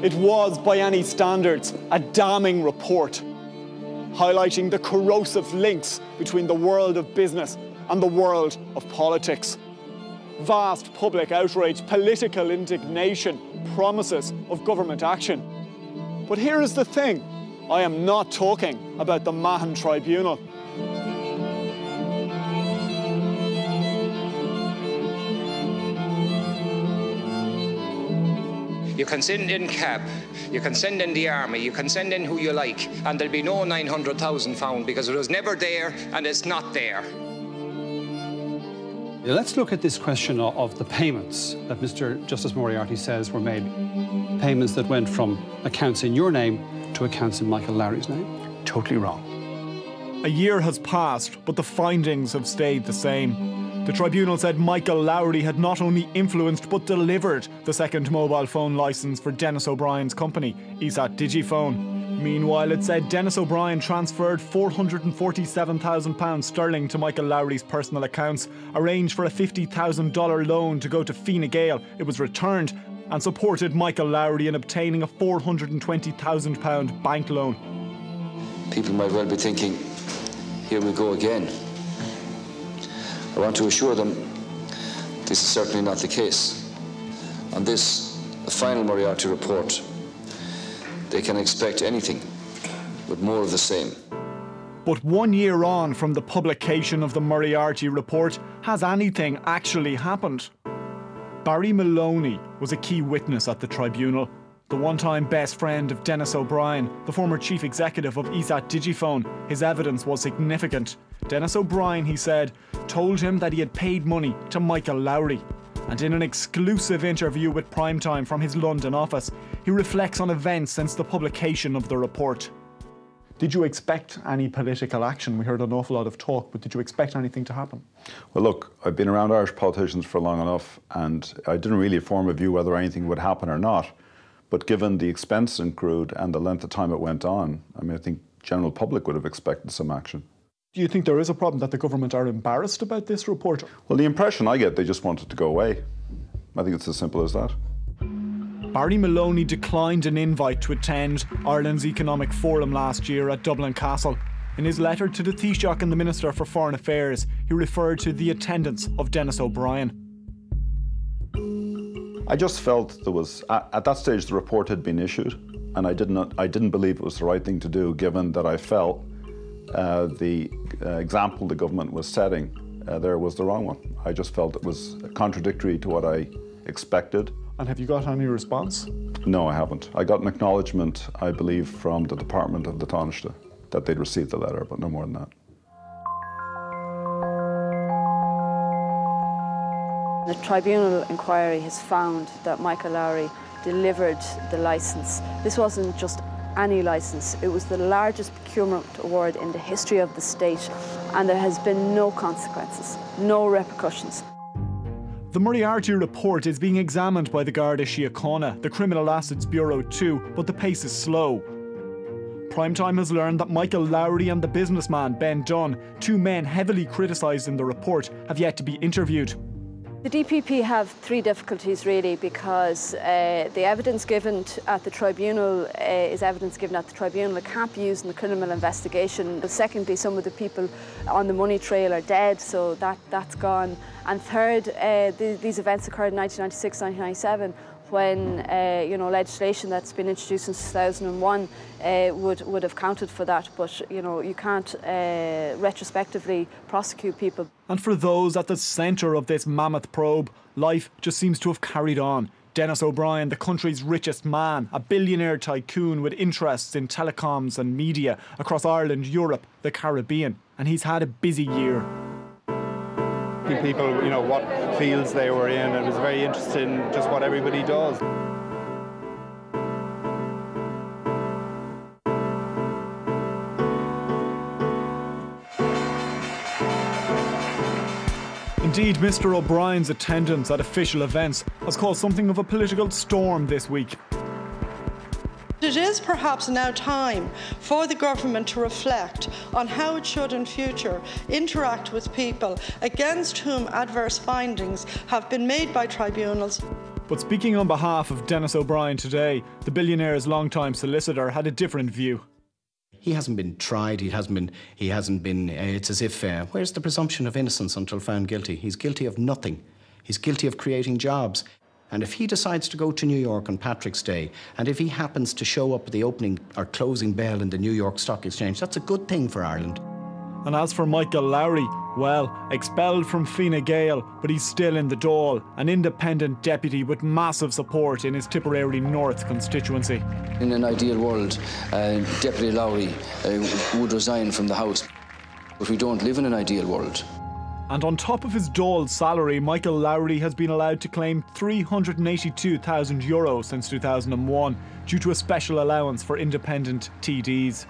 It was, by any standards, a damning report, highlighting the corrosive links between the world of business and the world of politics. Vast public outrage, political indignation, promises of government action. But here is the thing, I am not talking about the Mahon Tribunal. You can send in CAB, you can send in the army, you can send in who you like, and there'll be no 900,000 found because it was never there and it's not there. Let's look at this question of the payments that Mr. Justice Moriarty says were made. Payments that went from accounts in your name to accounts in Michael Lowry's name. Totally wrong. A year has passed, but the findings have stayed the same. The tribunal said Michael Lowry had not only influenced but delivered the second mobile phone licence for Denis O'Brien's company, ESAT Digiphone. Meanwhile, it said Denis O'Brien transferred £447,000 sterling to Michael Lowry's personal accounts, arranged for a $50,000 loan to go to Fianna Gael. It was returned, and supported Michael Lowry in obtaining a £420,000 bank loan. People might well be thinking, here we go again. I want to assure them this is certainly not the case. On this, the final Moriarty report, they can expect anything but more of the same. But 1 year on from the publication of the Moriarty Report, has anything actually happened? Barry Maloney was a key witness at the tribunal. The one-time best friend of Denis O'Brien, the former chief executive of ESAT Digiphone. His evidence was significant. Denis O'Brien, he said, told him that he had paid money to Michael Lowry. And in an exclusive interview with Primetime from his London office, he reflects on events since the publication of the report. Did you expect any political action? We heard an awful lot of talk, but did you expect anything to happen? Well, look, I've been around Irish politicians for long enough, and I didn't really form a view whether anything would happen or not. But given the expense incurred and the length of time it went on, I mean, I think the general public would have expected some action. Do you think there is a problem that the government are embarrassed about this report? Well, the impression I get, they just want it to go away. I think it's as simple as that. Barry Maloney declined an invite to attend Ireland's Economic Forum last year at Dublin Castle. In his letter to the Taoiseach and the Minister for Foreign Affairs, he referred to the attendance of Denis O'Brien. I just felt there was, at that stage, the report had been issued, and I didn't believe it was the right thing to do, given that I felt the example the government was setting there was the wrong one. I just felt it was contradictory to what I expected. And have you got any response? No, I haven't. I got an acknowledgement, I believe, from the Department of the Taoiseach that they'd received the letter, but no more than that. The tribunal inquiry has found that Michael Lowry delivered the licence. This wasn't just any licence, it was the largest procurement award in the history of the state, and there has been no consequences, no repercussions. The Moriarty Report is being examined by the Garda Síochána, the Criminal Assets Bureau too, but the pace is slow. Primetime has learned that Michael Lowry and the businessman Ben Dunn, two men heavily criticised in the report, have yet to be interviewed. The DPP have three difficulties really, because the evidence given at the tribunal is evidence given at the tribunal. It can't be used in the criminal investigation. But secondly, some of the people on the money trail are dead, so that's gone. And third, these events occurred in 1996, 1997, when legislation that's been introduced in 2001 would have counted for that, but you can't retrospectively prosecute people. And for those at the centre of this mammoth probe, life just seems to have carried on. Denis O'Brien, the country's richest man, a billionaire tycoon with interests in telecoms and media across Ireland, Europe, the Caribbean, and he's had a busy year. People, what fields they were in, and was very interested in just what everybody does. Indeed, Mr. O'Brien's attendance at official events has caused something of a political storm this week. It is perhaps now time for the government to reflect on how it should in future interact with people against whom adverse findings have been made by tribunals. But speaking on behalf of Denis O'Brien today, the billionaire's longtime solicitor had a different view. He hasn't been tried, he hasn't been, it's as if, where's the presumption of innocence until found guilty? He's guilty of nothing. He's guilty of creating jobs. And if he decides to go to New York on Patrick's Day, and if he happens to show up at the opening or closing bell in the New York Stock Exchange, that's a good thing for Ireland. And as for Michael Lowry, well, expelled from Fine Gael, but he's still in the Dáil, an independent deputy with massive support in his Tipperary North constituency. In an ideal world, Deputy Lowry would resign from the House, but we don't live in an ideal world. And on top of his Dáil salary, Michael Lowry has been allowed to claim €382,000 since 2001 due to a special allowance for independent TDs.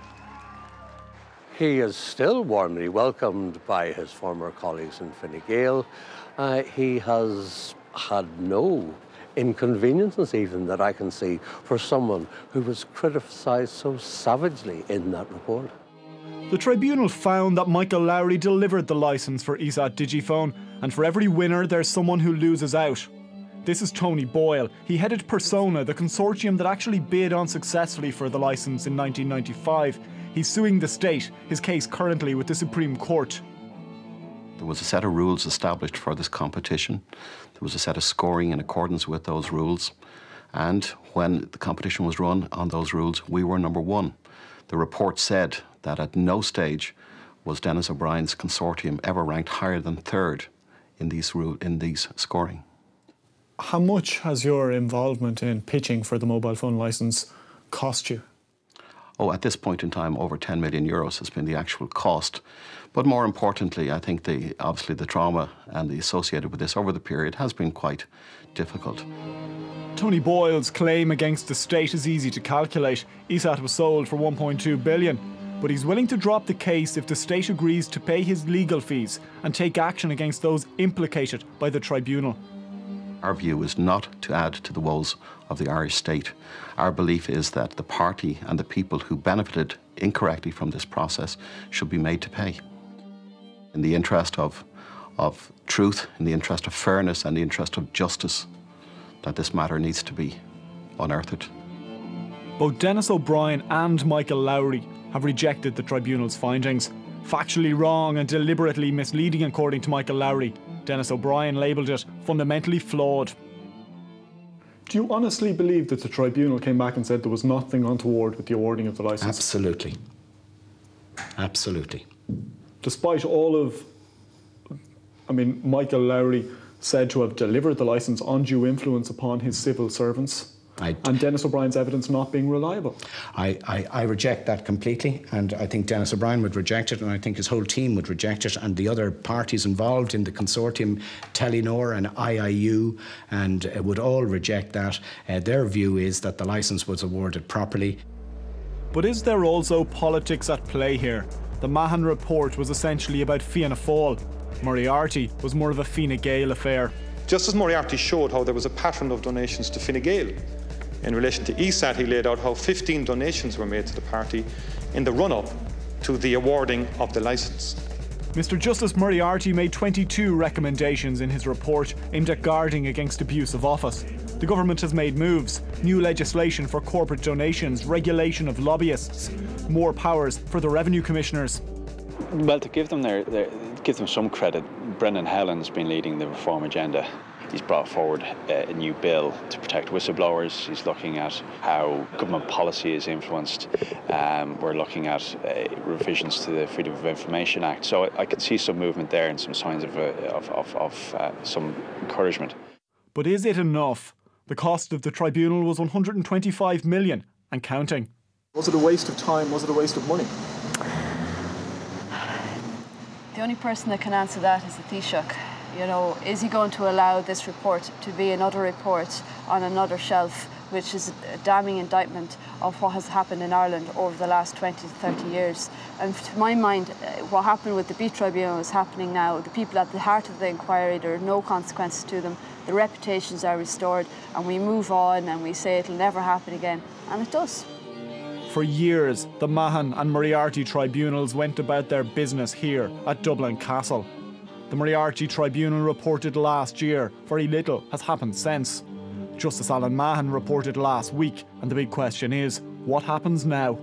He is still warmly welcomed by his former colleagues in Fine Gael. He has had no inconveniences even that I can see for someone who was criticised so savagely in that report. The tribunal found that Michael Lowry delivered the licence for ESAT Digiphone, and for every winner there's someone who loses out. This is Tony Boyle. He headed Persona, the consortium that actually bid unsuccessfully for the licence in 1995. He's suing the state, his case currently with the Supreme Court. There was a set of rules established for this competition. There was a set of scoring in accordance with those rules. And when the competition was run on those rules, we were number one. The report said that at no stage was Denis O'Brien's consortium ever ranked higher than third in these scoring. How much has your involvement in pitching for the mobile phone licence cost you? Oh, at this point in time, over €10 million has been the actual cost. But more importantly, I think obviously the trauma and the associated with this over the period has been quite difficult. Tony Boyle's claim against the state is easy to calculate. ESAT was sold for $1.2 billion. But he's willing to drop the case if the state agrees to pay his legal fees and take action against those implicated by the tribunal. Our view is not to add to the woes of the Irish state. Our belief is that the party and the people who benefited incorrectly from this process should be made to pay. In the interest of truth, in the interest of fairness and the interest of justice, that this matter needs to be unearthed. Both Denis O'Brien and Michael Lowry have rejected the tribunal's findings. Factually wrong and deliberately misleading, according to Michael Lowry. Denis O'Brien labelled it fundamentally flawed. Do you honestly believe that the tribunal came back and said there was nothing untoward with the awarding of the licence? Absolutely. Absolutely. Despite all of... Michael Lowry said to have delivered the licence undue influence upon his civil servants. And Denis O'Brien's evidence not being reliable. I reject that completely, and I think Denis O'Brien would reject it, and I think his whole team would reject it, and the other parties involved in the consortium, Telenor and IIU, and would all reject that. Their view is that the licence was awarded properly. But is there also politics at play here? The MEAGHER report was essentially about Fianna Fáil. Moriarty was more of a Fine Gael affair. Justice Moriarty showed how there was a pattern of donations to Fine Gael. In relation to ESAT, he laid out how 15 donations were made to the party in the run-up to the awarding of the licence. Mr. Justice Moriarty made 22 recommendations in his report aimed at guarding against abuse of office. The government has made moves: new legislation for corporate donations, regulation of lobbyists, more powers for the revenue commissioners. Well, to give them some credit, Brendan Howland's been leading the reform agenda. He's brought forward a new bill to protect whistleblowers. He's looking at how government policy is influenced. We're looking at revisions to the Freedom of Information Act. So I can see some movement there and some signs of some encouragement. But is it enough? The cost of the tribunal was $125 million and counting. Was it a waste of time? Was it a waste of money? The only person that can answer that is the Taoiseach. You know, is he going to allow this report to be another report on another shelf, which is a damning indictment of what has happened in Ireland over the last 20 to 30 years? And to my mind, what happened with the Beat Tribunal is happening now. The people at the heart of the inquiry, there are no consequences to them. The reputations are restored, and we move on and we say it'll never happen again. And it does. For years, the Mahon and Moriarty tribunals went about their business here at Dublin Castle. The Moriarty Tribunal reported last year. Very little has happened since. Justice Alan Mahon reported last week, and the big question is, what happens now?